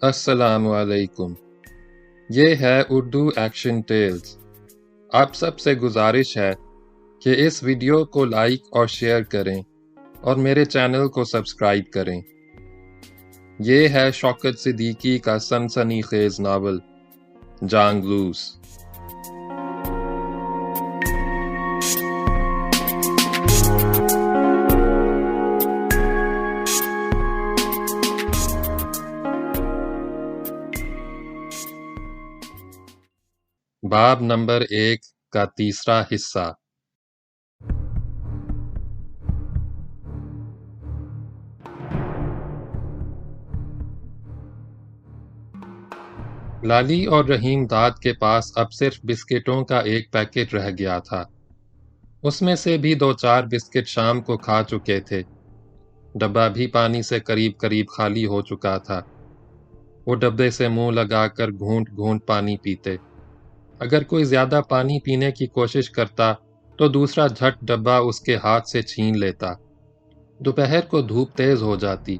السلام علیکم۔ یہ ہے اردو ایکشن ٹیلز۔ آپ سب سے گزارش ہے کہ اس ویڈیو کو لائک اور شیئر کریں اور میرے چینل کو سبسکرائب کریں۔ یہ ہے شوکت صدیقی کا سنسنی خیز ناول جان گلوس۔ باب نمبر 1 کا تیسرا حصہ۔ لالی اور رحیم داد کے پاس اب صرف بسکٹوں کا ایک پیکٹ رہ گیا تھا۔ اس میں سے بھی 2-4 بسکٹ شام کو کھا چکے تھے۔ ڈبہ بھی پانی سے قریب خالی ہو چکا تھا۔ وہ ڈبے سے منہ لگا کر گھونٹ گھونٹ پانی پیتے۔ اگر کوئی زیادہ پانی پینے کی کوشش کرتا تو دوسرا جھٹ ڈبہ اس کے ہاتھ سے چھین لیتا۔ دوپہر کو دھوپ تیز ہو جاتی۔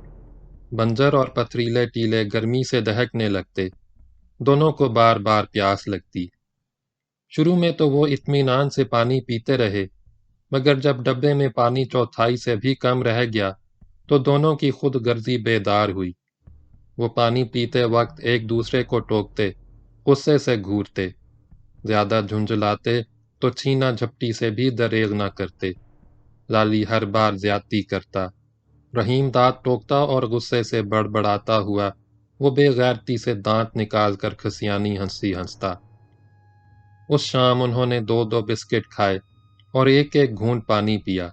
بنجر اور پتھریلے ٹیلے گرمی سے دہکنے لگتے۔ دونوں کو بار بار پیاس لگتی۔ شروع میں تو وہ اطمینان سے پانی پیتے رہے، مگر جب ڈبے میں پانی 1/4 سے بھی کم رہ گیا تو دونوں کی خود غرضی بیدار ہوئی۔ وہ پانی پیتے وقت ایک دوسرے کو ٹوکتے، غصے سے گھورتے، زیادہ جھنجھلاتے تو چھینا جھپٹی سے بھی دریغ نہ کرتے۔ لالی ہر بار زیادتی کرتا۔ رحیم داد ٹوکتا اور غصے سے بڑبڑاتا ہوا وہ بے غیرتی سے دانت نکال کر کھسیانی ہنسی ہنستا۔ اس شام انہوں نے 2 بسکٹ کھائے اور ایک گھونٹ پانی پیا۔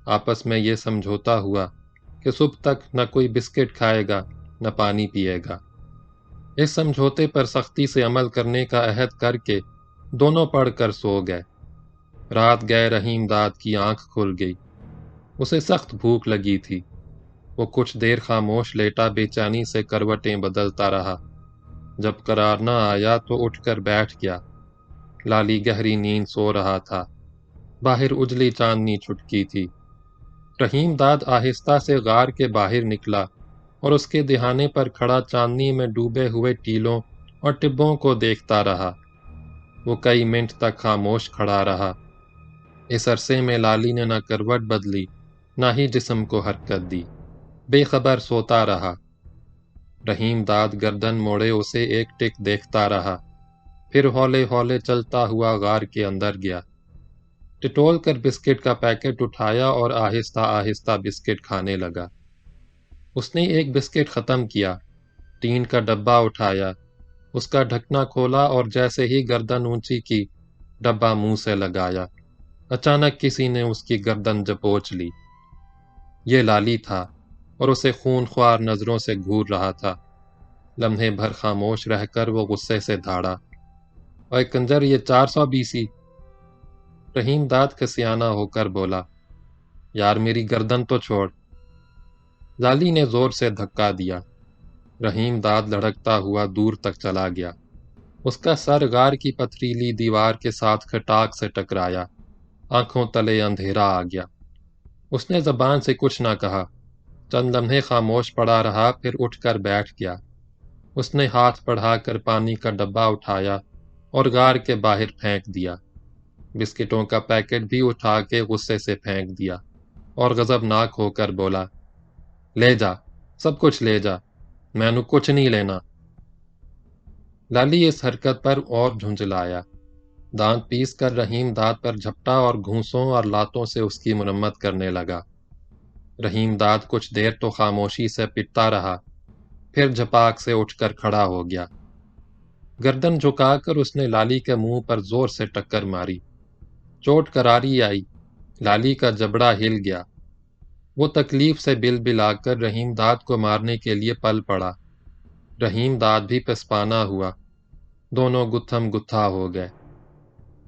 آپس میں یہ سمجھوتا ہوا کہ صبح تک نہ کوئی بسکٹ کھائے گا نہ پانی پیے گا۔ اس سمجھوتے پر سختی سے عمل کرنے کا عہد کر کے دونوں پڑھ کر سو گئے۔ رات گئے رحیم داد کی آنکھ کھل گئی۔ اسے سخت بھوک لگی تھی۔ وہ کچھ دیر خاموش لیٹا بے چینی سے کروٹیں بدلتا رہا۔ جب قرار نہ آیا تو اٹھ کر بیٹھ گیا۔ لالی گہری نیند سو رہا تھا۔ باہر اجلی چاندنی چھٹکی تھی۔ رحیم داد آہستہ سے غار کے باہر نکلا اور اس کے دہانے پر کھڑا چاندنی میں ڈوبے ہوئے ٹیلوں اور ٹبوں کو دیکھتا رہا۔ وہ کئی منٹ تک خاموش کھڑا رہا۔ اس عرصے میں لالی نے نہ کروٹ بدلی نہ ہی جسم کو حرکت دی، بے خبر سوتا رہا۔ رحیم داد گردن موڑے اسے ایک ٹک دیکھتا رہا، پھر ہولے ہولے چلتا ہوا غار کے اندر گیا۔ ٹٹول کر بسکٹ کا پیکٹ اٹھایا اور آہستہ آہستہ بسکٹ کھانے لگا۔ اس نے ایک بسکٹ ختم کیا، ٹین کا ڈبہ اٹھایا، اس کا ڈھکنا کھولا اور جیسے ہی گردن اونچی کی ڈبہ منہ سے لگایا، اچانک کسی نے اس کی گردن جپوچ لی۔ یہ لالی تھا اور اسے خون خوار نظروں سے گھور رہا تھا۔ لمحے بھر خاموش رہ کر وہ غصے سے دھاڑا، اے کنجر، یہ 400 بیسی۔ رحیم داد کھسیانہ ہو کر بولا، یار میری گردن تو چھوڑ۔ لالی نے زور سے دھکا دیا۔ رحیم داد لڑکتا ہوا دور تک چلا گیا۔ اس کا سر غار کی پتھریلی دیوار کے ساتھ کھٹاک سے ٹکرایا۔ آنکھوں تلے اندھیرا آ گیا۔ اس نے زبان سے کچھ نہ کہا، چند لمحے خاموش پڑا رہا، پھر اٹھ کر بیٹھ گیا۔ اس نے ہاتھ بڑھا کر پانی کا ڈبہ اٹھایا اور غار کے باہر پھینک دیا۔ بسکٹوں کا پیکٹ بھی اٹھا کے غصے سے پھینک دیا اور غضبناک ہو کر بولا، لے جا، سب کچھ لے جا، میں نو کچھ نہیں لینا۔ لالی اس حرکت پر اور جھنجھلایا۔ دانت پیس کر رحیم داد پر جھپٹا اور گھونسوں اور لاتوں سے اس کی مرمت کرنے لگا۔ رحیم داد کچھ دیر تو خاموشی سے پٹتا رہا، پھر جھپاک سے اٹھ کر کھڑا ہو گیا۔ گردن جھکا کر اس نے لالی کے منہ پر زور سے ٹکر ماری۔ چوٹ کراری آئی، لالی کا جبڑا ہل گیا۔ وہ تکلیف سے بل بلا کر رحیم داد کو مارنے کے لیے پل پڑا۔ رحیم داد بھی پسپانا ہوا۔ دونوں گتھم گتھا ہو گئے۔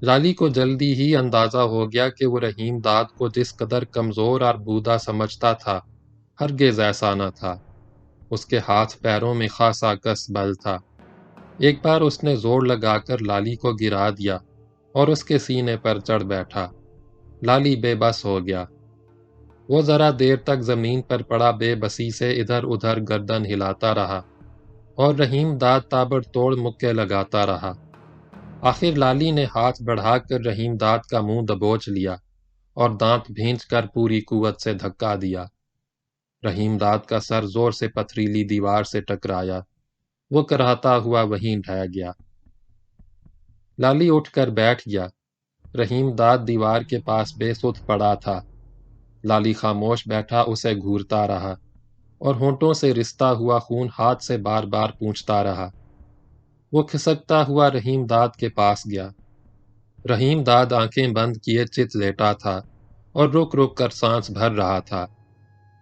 لالی کو جلدی ہی اندازہ ہو گیا کہ وہ رحیم داد کو جس قدر کمزور اور بودا سمجھتا تھا، ہرگز ایسا نہ تھا۔ اس کے ہاتھ پیروں میں خاصا کس بل تھا۔ ایک بار اس نے زور لگا کر لالی کو گرا دیا اور اس کے سینے پر چڑھ بیٹھا۔ لالی بے بس ہو گیا۔ وہ ذرا دیر تک زمین پر پڑا بے بسی سے ادھر ادھر گردن ہلاتا رہا اور رحیم داد تابڑ توڑ مکے لگاتا رہا۔ آخر لالی نے ہاتھ بڑھا کر رحیم داد کا منہ دبوچ لیا اور دانت بھینچ کر پوری قوت سے دھکا دیا۔ رحیم داد کا سر زور سے پتھریلی دیوار سے ٹکرایا۔ وہ کراہتا ہوا وہیں ڈھہ گیا۔ لالی اٹھ کر بیٹھ گیا۔ رحیم داد دیوار کے پاس بے سدھ پڑا تھا۔ لالی خاموش بیٹھا اسے گھورتا رہا اور ہونٹوں سے رستا ہوا خون ہاتھ سے بار بار پونچھتا رہا۔ وہ کھسکتا ہوا رحیم داد کے پاس گیا۔ رحیم داد آنکھیں بند کیے چت لیٹا تھا اور رک رک کر سانس بھر رہا تھا۔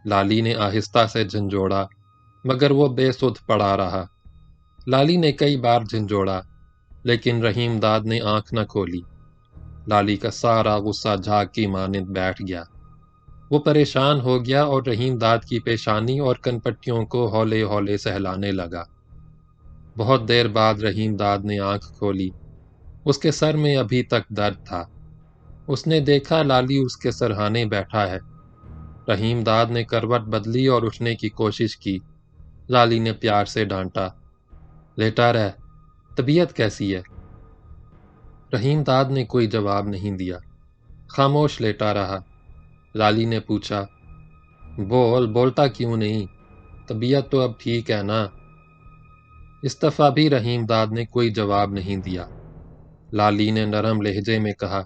لالی نے آہستہ سے جھنجھوڑا مگر وہ بے سدھ پڑا رہا۔ لالی نے کئی بار جھنجھوڑا لیکن رحیم داد نے آنکھ نہ کھولی۔ لالی کا سارا غصہ جھاگ کی مانند بیٹھ گیا۔ وہ پریشان ہو گیا اور رحیم داد کی پیشانی اور کنپٹیوں کو ہولے ہولے سہلانے لگا۔ بہت دیر بعد رحیم داد نے آنکھ کھولی۔ اس کے سر میں ابھی تک درد تھا۔ اس نے دیکھا لالی اس کے سرہانے بیٹھا ہے۔ رحیم داد نے کروٹ بدلی اور اٹھنے کی کوشش کی۔ لالی نے پیار سے ڈانٹا، لیٹا رہ، طبیعت کیسی ہے؟ رحیم داد نے کوئی جواب نہیں دیا، خاموش لیٹا رہا۔ لالی نے پوچھا، بولتا کیوں نہیں؟ طبیعت تو اب ٹھیک ہے نا؟ اس دفعہ بھی رحیم داد نے کوئی جواب نہیں دیا۔ لالی نے نرم لہجے میں کہا،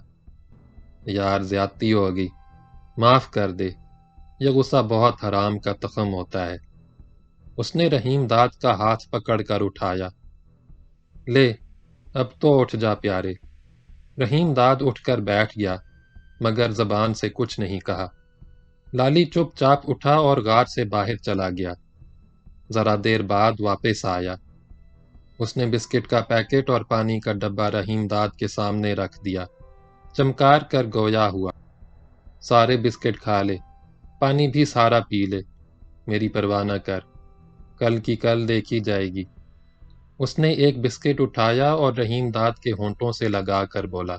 یار زیادتی ہوگی، معاف کر دے، یہ غصہ بہت حرام کا تخم ہوتا ہے۔ اس نے رحیم داد کا ہاتھ پکڑ کر اٹھایا۔ لے، اب تو اٹھ جا پیارے۔ رحیم داد اٹھ کر بیٹھ گیا مگر زبان سے کچھ نہیں کہا۔ لالی چپ چاپ اٹھا اور غار سے باہر چلا گیا۔ ذرا دیر بعد واپس آیا۔ اس نے بسکٹ کا پیکٹ اور پانی کا ڈبہ رحیم داد کے سامنے رکھ دیا، چمکار کر گویا ہوا، سارے بسکٹ کھا لے، پانی بھی سارا پی لے، میری پرواہ نہ کر، کل کی کل دیکھی جائے گی۔ اس نے ایک بسکٹ اٹھایا اور رحیم داد کے ہونٹوں سے لگا کر بولا،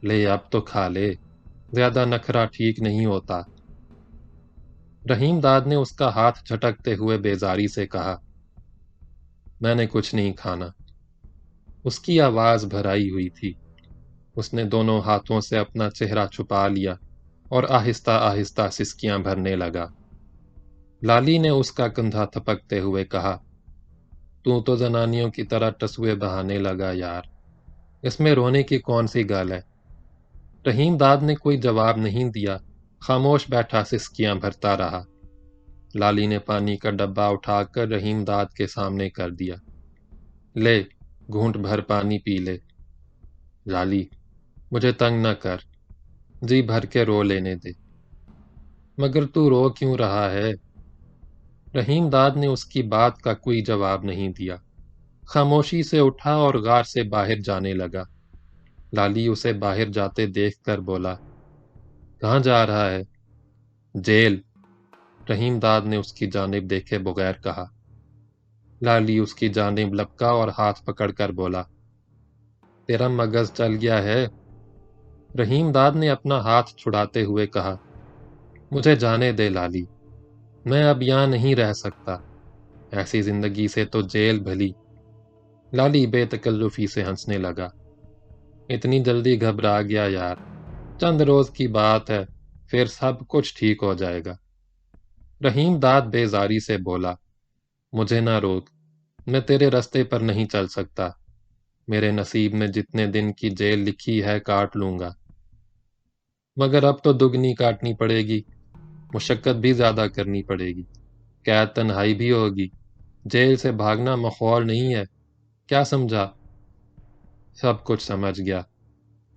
لے اب تو کھا لے، زیادہ نخرا ٹھیک نہیں ہوتا۔ رحیم داد نے اس کا ہاتھ جھٹکتے ہوئے بیزاری سے کہا، میں نے کچھ نہیں کھانا۔ اس کی آواز بھرائی ہوئی تھی۔ اس نے دونوں ہاتھوں سے اپنا چہرہ چھپا لیا اور آہستہ آہستہ سسکیاں بھرنے لگا۔ لالی نے اس کا کندھا تھپکتے ہوئے کہا، تو زنانیوں کی طرح ٹسوے بہانے لگا یار، اس میں رونے کی کون سی گال ہے؟ رحیم داد نے کوئی جواب نہیں دیا، خاموش بیٹھا سسکیاں بھرتا رہا۔ لالی نے پانی کا ڈبہ اٹھا کر رحیم داد کے سامنے کر دیا۔ لے، گھونٹ بھر پانی پی لے۔ لالی، مجھے تنگ نہ کر، جی بھر کے رو لینے دے۔ مگر تو رو کیوں رہا ہے؟ رحیم داد نے اس کی بات کا کوئی جواب نہیں دیا، خاموشی سے اٹھا اور غار سے باہر جانے لگا۔ لالی اسے باہر جاتے دیکھ کر بولا، کہاں جا رہا ہے؟ جیل۔ رحیم داد نے اس کی جانب دیکھے بغیر کہا۔ لالی اس کی جانب لپکا اور ہاتھ پکڑ کر بولا، تیرا مغز چل گیا ہے؟ رحیم داد نے اپنا ہاتھ چھڑاتے ہوئے کہا، مجھے جانے دے لالی، میں اب یہاں نہیں رہ سکتا، ایسی زندگی سے تو جیل بھلی۔ لالی بے تکلفی سے ہنسنے لگا، اتنی جلدی گھبرا گیا یار، چند روز کی بات ہے، پھر سب کچھ ٹھیک ہو جائے گا۔ رحیم داد بیزاری سے بولا، مجھے نہ روک، میں تیرے رستے پر نہیں چل سکتا، میرے نصیب میں جتنے دن کی جیل لکھی ہے کاٹ لوں گا، مگر اب تو دگنی کاٹنی پڑے گی، مشقت بھی زیادہ کرنی پڑے گی، قید تنہائی بھی ہوگی، جیل سے بھاگنا مخول نہیں ہے، کیا سمجھا؟ سب کچھ سمجھ گیا،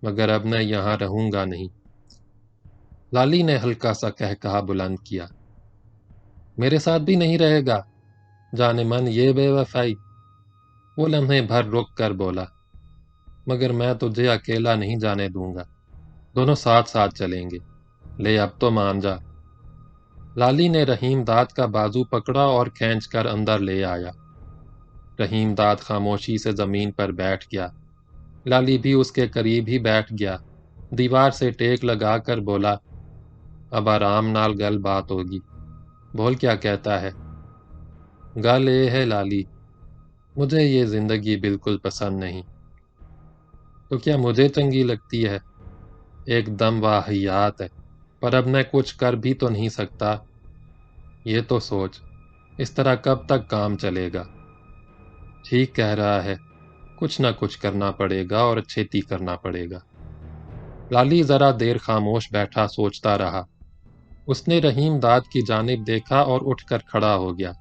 مگر اب میں یہاں رہوں گا نہیں۔ لالی نے ہلکا سا قہقہا بلند کیا، میرے ساتھ بھی نہیں رہے گا؟ جانے من یہ بے وفائی۔ وہ لمحے بھر رک کر بولا، مگر میں تجھے اکیلا نہیں جانے دوں گا، دونوں ساتھ ساتھ چلیں گے، لے اب تو مان جا۔ لالی نے رحیم داد کا بازو پکڑا اور کھینچ کر اندر لے آیا۔ رحیم داد خاموشی سے زمین پر بیٹھ گیا۔ لالی بھی اس کے قریب ہی بیٹھ گیا، دیوار سے ٹیک لگا کر بولا، اب آرام نال گل بات ہوگی، بول کیا کہتا ہے؟ گل یہ ہے لالی، مجھے یہ زندگی بالکل پسند نہیں۔ تو کیا مجھے چنگی لگتی ہے؟ ایک دم واہیات ہے، پر اب میں کچھ کر بھی تو نہیں سکتا۔ یہ تو سوچ، اس طرح کب تک کام چلے گا؟ ٹھیک کہہ رہا ہے، کچھ نہ کچھ کرنا پڑے گا اور چھیتی کرنا پڑے گا۔ لالی ذرا دیر خاموش بیٹھا سوچتا رہا۔ اس نے رحیم داد کی جانب دیکھا اور اٹھ کر کھڑا ہو گیا۔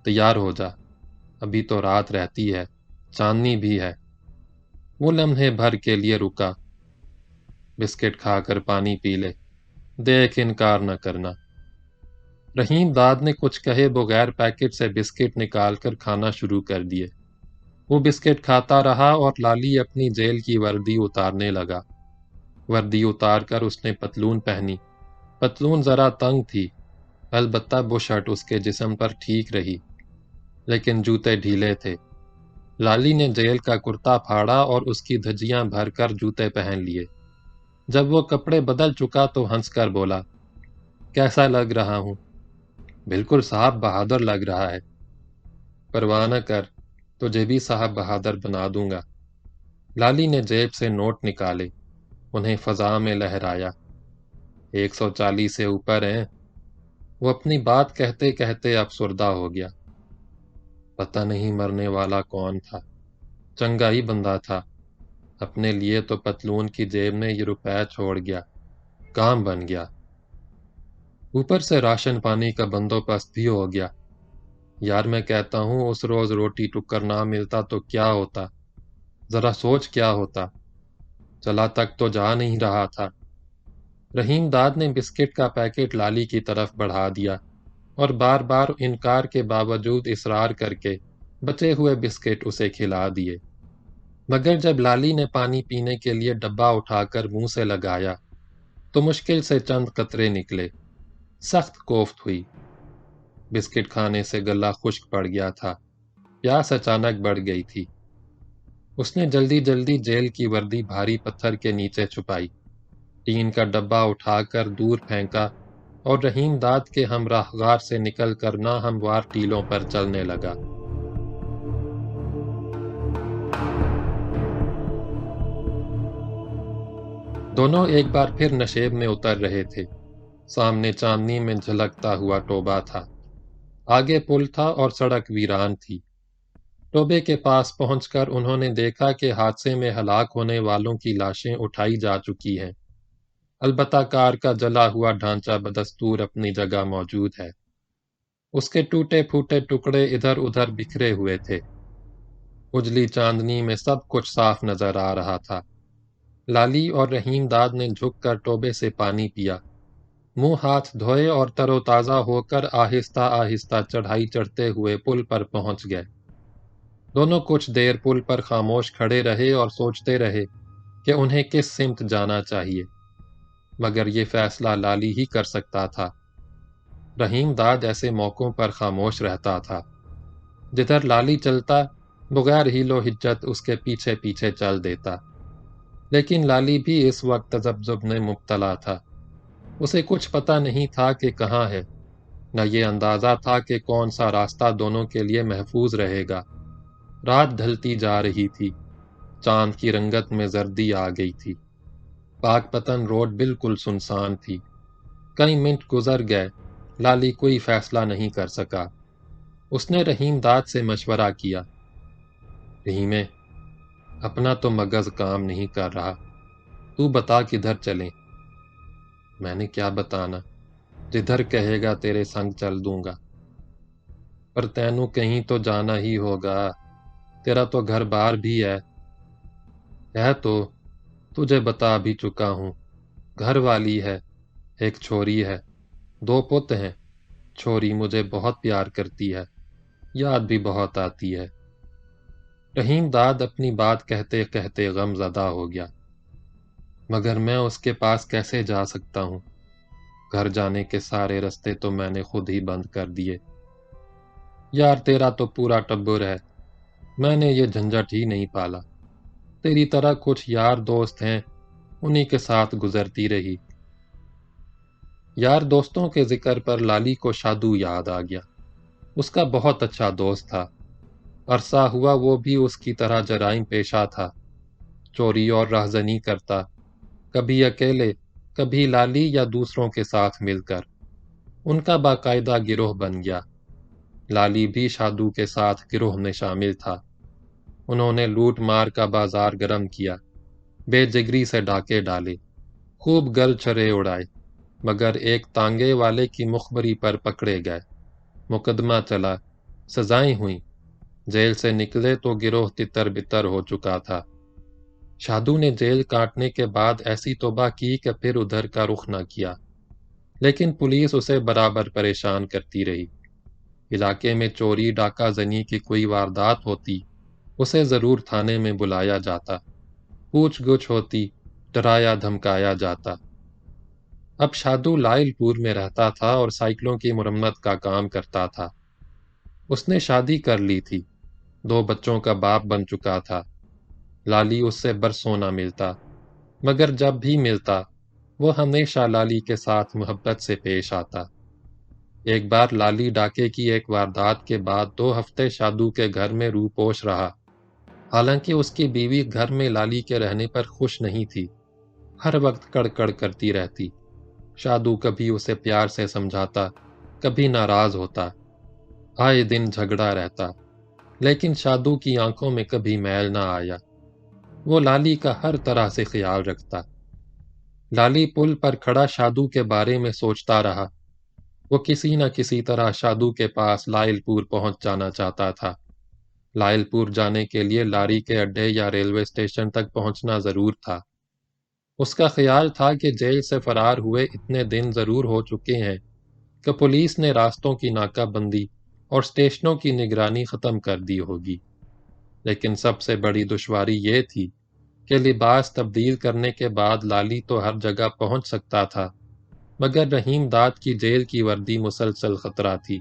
تیار ہو جا، ابھی تو رات رہتی ہے، چاندنی بھی ہے۔ وہ لمحے بھر کے لیے رکا۔ بسکٹ کھا کر پانی پی لے، دیکھ انکار نہ کرنا۔ رحیم داد نے کچھ کہے بغیر پیکٹ سے بسکٹ نکال کر کھانا شروع کر دیے۔ وہ بسکٹ کھاتا رہا اور لالی اپنی جیل کی وردی اتارنے لگا۔ وردی اتار کر اس نے پتلون پہنی۔ پتلون ذرا تنگ تھی، البتہ وہ شرٹ اس کے جسم پر ٹھیک رہی، لیکن جوتے ڈھیلے تھے۔ لالی نے جیل کا کرتا پھاڑا اور اس کی دھجیاں بھر کر جوتے پہن لیے۔ جب وہ کپڑے بدل چکا تو ہنس کر بولا، کیسا لگ رہا ہوں؟ بالکل صاحب بہادر لگ رہا ہے۔ پرواہ نہ کر، تجھے بھی صاحب بہادر بنا دوں گا۔ لالی نے جیب سے نوٹ نکالے، انہیں فضا میں لہرایا۔ 140 سے اوپر ہیں۔ وہ اپنی بات کہتے کہتے افسردہ ہو گیا۔ پتہ نہیں مرنے والا کون تھا، چنگا ہی بندہ تھا۔ اپنے لیے تو پتلون کی جیب میں یہ روپے چھوڑ گیا، کام بن گیا۔ اوپر سے راشن پانی کا بندوبست بھی ہو گیا۔ یار میں کہتا ہوں اس روز روٹی ٹکر نہ ملتا تو کیا ہوتا، ذرا سوچ کیا ہوتا۔ چلا تک تو جا نہیں رہا تھا۔ رحیم داد نے بسکٹ کا پیکٹ لالی کی طرف بڑھا دیا اور بار بار انکار کے باوجود اصرار کر کے بچے ہوئے بسکٹ اسے کھلا دیے۔ مگر جب لالی نے پانی پینے کے لیے ڈبہ اٹھا کر منہ سے لگایا تو مشکل سے چند قطرے نکلے۔ سخت کوفت ہوئی۔ بسکٹ کھانے سے گلا خشک پڑ گیا تھا، پیاس اچانک بڑھ گئی تھی۔ اس نے جلدی جلدی جیل کی وردی بھاری پتھر کے نیچے چھپائی، ٹین کا ڈبہ اٹھا کر دور پھینکا اور رحیم داد کے ہمراہ غار سے نکل کر ناہموار ٹیلوں پر چلنے لگا۔ دونوں ایک بار پھر نشیب میں اتر رہے تھے۔ سامنے چاندنی میں جھلکتا ہوا ٹوبہ تھا، آگے پل تھا اور سڑک ویران تھی۔ ٹوبے کے پاس پہنچ کر انہوں نے دیکھا کہ حادثے میں ہلاک ہونے والوں کی لاشیں اٹھائی جا چکی ہیں، البتہ کار کا جلا ہوا ڈھانچہ بدستور اپنی جگہ موجود ہے۔ اس کے ٹوٹے پھوٹے ٹکڑے ادھر ادھر بکھرے ہوئے تھے۔ اجلی چاندنی میں سب کچھ صاف نظر آ رہا تھا۔ لالی اور رحیم داد نے جھک کر ٹوبے سے پانی پیا، منہ ہاتھ دھوئے اور تر و تازہ ہو کر آہستہ آہستہ چڑھائی چڑھتے ہوئے پل پر پہنچ گئے۔ دونوں کچھ دیر پل پر خاموش کھڑے رہے اور سوچتے رہے کہ انہیں کس سمت جانا چاہیے، مگر یہ فیصلہ لالی ہی کر سکتا تھا۔ رحیم داد ایسے موقعوں پر خاموش رہتا تھا۔ جدھر لالی چلتا، بغیر ہیل و حجت اس کے پیچھے پیچھے چل دیتا۔ لیکن لالی بھی اس وقت تذبذب میں مبتلا تھا۔ اسے کچھ پتہ نہیں تھا کہ کہاں ہے، نہ یہ اندازہ تھا کہ کون سا راستہ دونوں کے لیے محفوظ رہے گا۔ رات ڈھلتی جا رہی تھی، چاند کی رنگت میں زردی آ گئی تھی۔ پاک پتن روڈ بالکل سنسان تھی۔ کئی منٹ گزر گئے، لالی کوئی فیصلہ نہیں کر سکا۔ اس نے رحیم داد سے مشورہ کیا، رحیمے، اپنا تو مغز کام نہیں کر رہا، تو بتا کدھر چلیں؟ میں نے کیا بتانا، جدھر کہے گا تیرے سنگ چل دوں گا۔ پر تینوں کہیں تو جانا ہی ہوگا، تیرا تو گھر بار بھی ہے تو تجھے بتا بھی چکا ہوں۔ گھر والی ہے، ایک چھوری ہے، 2 پت ہیں۔ چھوری مجھے بہت پیار کرتی ہے، یاد بھی بہت آتی ہے۔ رحیم داد اپنی بات کہتے کہتے غم زدہ ہو گیا۔ مگر میں اس کے پاس کیسے جا سکتا ہوں؟ گھر جانے کے سارے رستے تو میں نے خود ہی بند کر دیے۔ یار تیرا تو پورا ٹبر ہے، میں نے یہ جھنجٹ ہی نہیں پالا۔ تیری طرح کچھ یار دوست ہیں، انہی کے ساتھ گزرتی رہی۔ یار دوستوں کے ذکر پر لالی کو شادو یاد آ گیا۔ اس کا بہت اچھا دوست تھا، عرصہ ہوا وہ بھی اس کی طرح جرائم پیشہ تھا، چوری اور رہزنی کرتا، کبھی اکیلے، کبھی لالی یا دوسروں کے ساتھ مل کر۔ ان کا باقاعدہ گروہ بن گیا۔ لالی بھی شادو کے ساتھ گروہ میں شامل تھا۔ انہوں نے لوٹ مار کا بازار گرم کیا، بے جگری سے ڈاکے ڈالے، خوب گل چھرے اڑائے، مگر ایک تانگے والے کی مخبری پر پکڑے گئے۔ مقدمہ چلا، سزائیں ہوئیں، جیل سے نکلے تو گروہ تتر بتر ہو چکا تھا۔ شادو نے جیل کاٹنے کے بعد ایسی توبہ کی کہ پھر ادھر کا رخ نہ کیا، لیکن پولیس اسے برابر پریشان کرتی رہی۔ علاقے میں چوری ڈاکہ زنی کی کوئی واردات ہوتی، اسے ضرور تھانے میں بلایا جاتا، پوچھ گچھ ہوتی، ڈرایا دھمکایا جاتا۔ اب شادو لائل پور میں رہتا تھا اور سائیکلوں کی مرمت کا کام کرتا تھا۔ اس نے شادی کر لی تھی، 2 بچوں کا باپ بن چکا تھا۔ لالی اس سے برسوں نہ ملتا، مگر جب بھی ملتا وہ ہمیشہ لالی کے ساتھ محبت سے پیش آتا۔ ایک بار لالی ڈاکے کی ایک واردات کے بعد 2 ہفتے شادو کے گھر میں روپوش رہا۔ حالانکہ اس کی بیوی گھر میں لالی کے رہنے پر خوش نہیں تھی، ہر وقت کڑ کرتی رہتی۔ شادو کبھی اسے پیار سے سمجھاتا، کبھی ناراض ہوتا، آئے دن جھگڑا رہتا، لیکن شادو کی آنکھوں میں کبھی میل نہ آیا۔ وہ لالی کا ہر طرح سے خیال رکھتا۔ لالی پل پر کھڑا شادو کے بارے میں سوچتا رہا۔ وہ کسی نہ کسی طرح شادو کے پاس لائل پور پہنچ جانا چاہتا تھا۔ لائل پور جانے کے لیے لاری کے اڈے یا ریلوے اسٹیشن تک پہنچنا ضرور تھا۔ اس کا خیال تھا کہ جیل سے فرار ہوئے اتنے دن ضرور ہو چکے ہیں کہ پولیس نے راستوں کی ناکہ بندی اور اسٹیشنوں کی نگرانی ختم کر دی ہوگی۔ لیکن سب سے بڑی دشواری یہ تھی کہ لباس تبدیل کرنے کے بعد لالی تو ہر جگہ پہنچ سکتا تھا، مگر رحیم داد کی جیل کی وردی مسلسل خطرہ تھی۔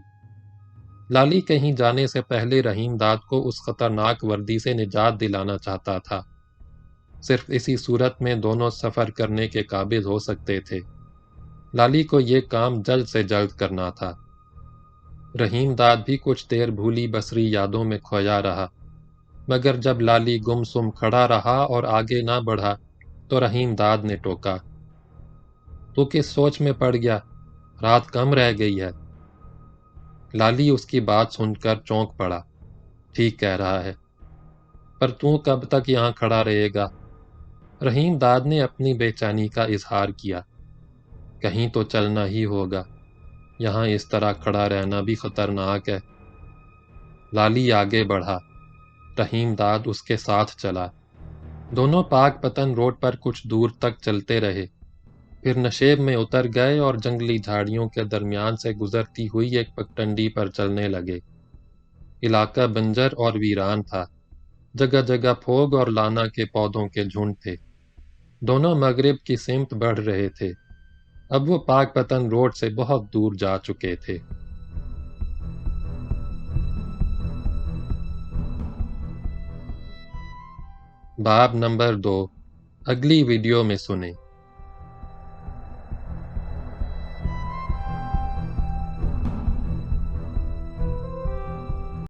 لالی کہیں جانے سے پہلے رحیم داد کو اس خطرناک وردی سے نجات دلانا چاہتا تھا۔ صرف اسی صورت میں دونوں سفر کرنے کے قابل ہو سکتے تھے۔ لالی کو یہ کام جلد سے جلد کرنا تھا۔ رحیم داد بھی کچھ دیر بھولی بسری یادوں میں کھویا رہا، مگر جب لالی گم سم کھڑا رہا اور آگے نہ بڑھا تو رحیم داد نے ٹوکا، تو کس سوچ میں پڑ گیا؟ رات کم رہ گئی ہے۔ لالی اس کی بات سن کر چونک پڑا۔ ٹھیک کہہ رہا ہے، پر تو کب تک یہاں کھڑا رہے گا؟ رحیم داد نے اپنی بے چینی کا اظہار کیا۔ کہیں تو چلنا ہی ہوگا، یہاں اس طرح کھڑا رہنا بھی خطرناک ہے۔ لالی آگے بڑھا، رحیم داد اس کے ساتھ چلا۔ دونوں پاک پتن روڈ پر کچھ دور تک چلتے رہے، پھر نشیب میں اتر گئے اور جنگلی جھاڑیوں کے درمیان سے گزرتی ہوئی ایک پگڈنڈی پر چلنے لگے۔ علاقہ بنجر اور ویران تھا، جگہ جگہ پھوگ اور لانا کے پودوں کے جھنڈ تھے۔ دونوں مغرب کی سمت بڑھ رہے تھے، اب وہ پاک پتن روڈ سے بہت دور جا چکے تھے۔ باب نمبر 2 اگلی ویڈیو میں سنیں۔